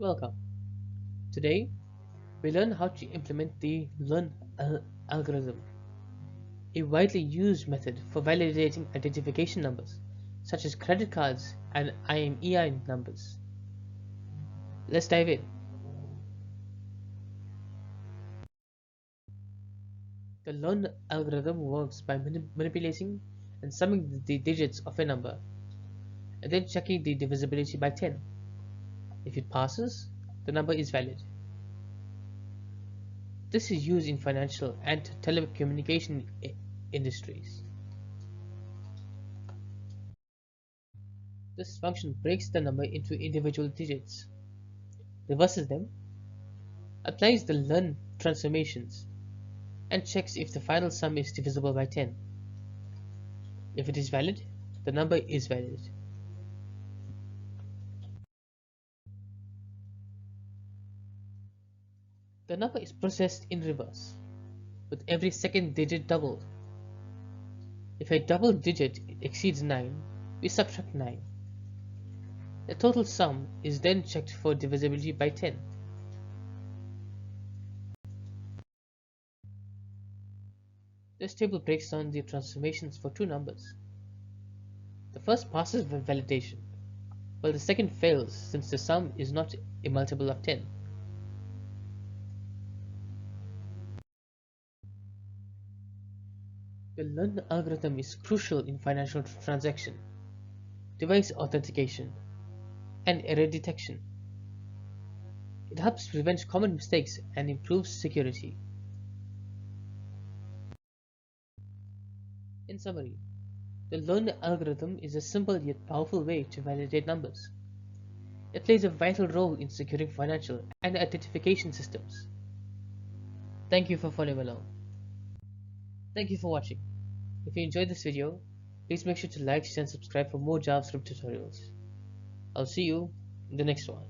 Welcome. Today, we learn how to implement the Luhn algorithm, a widely used method for validating identification numbers, such as credit cards and IMEI numbers. Let's dive in. The Luhn algorithm works by manipulating and summing the digits of a number, and then checking the divisibility by 10. If it passes, the number is valid. This is used in financial and telecommunication industries. This function breaks the number into individual digits, reverses them, applies the Luhn transformations, and checks if the final sum is divisible by 10. If it is valid, the number is valid. The number is processed in reverse, with every second digit doubled. If a double digit exceeds 9, we subtract 9. The total sum is then checked for divisibility by 10. This table breaks down the transformations for two numbers. The first passes validation, while the second fails since the sum is not a multiple of 10. The Luhn algorithm is crucial in financial transaction, device authentication, and error detection. It helps prevent common mistakes and improves security. In summary, the Luhn algorithm is a simple yet powerful way to validate numbers. It plays a vital role in securing financial and identification systems. Thank you for following along. Thank you for watching. If you enjoyed this video, please make sure to like, share and subscribe for more JavaScript tutorials. I'll see you in the next one.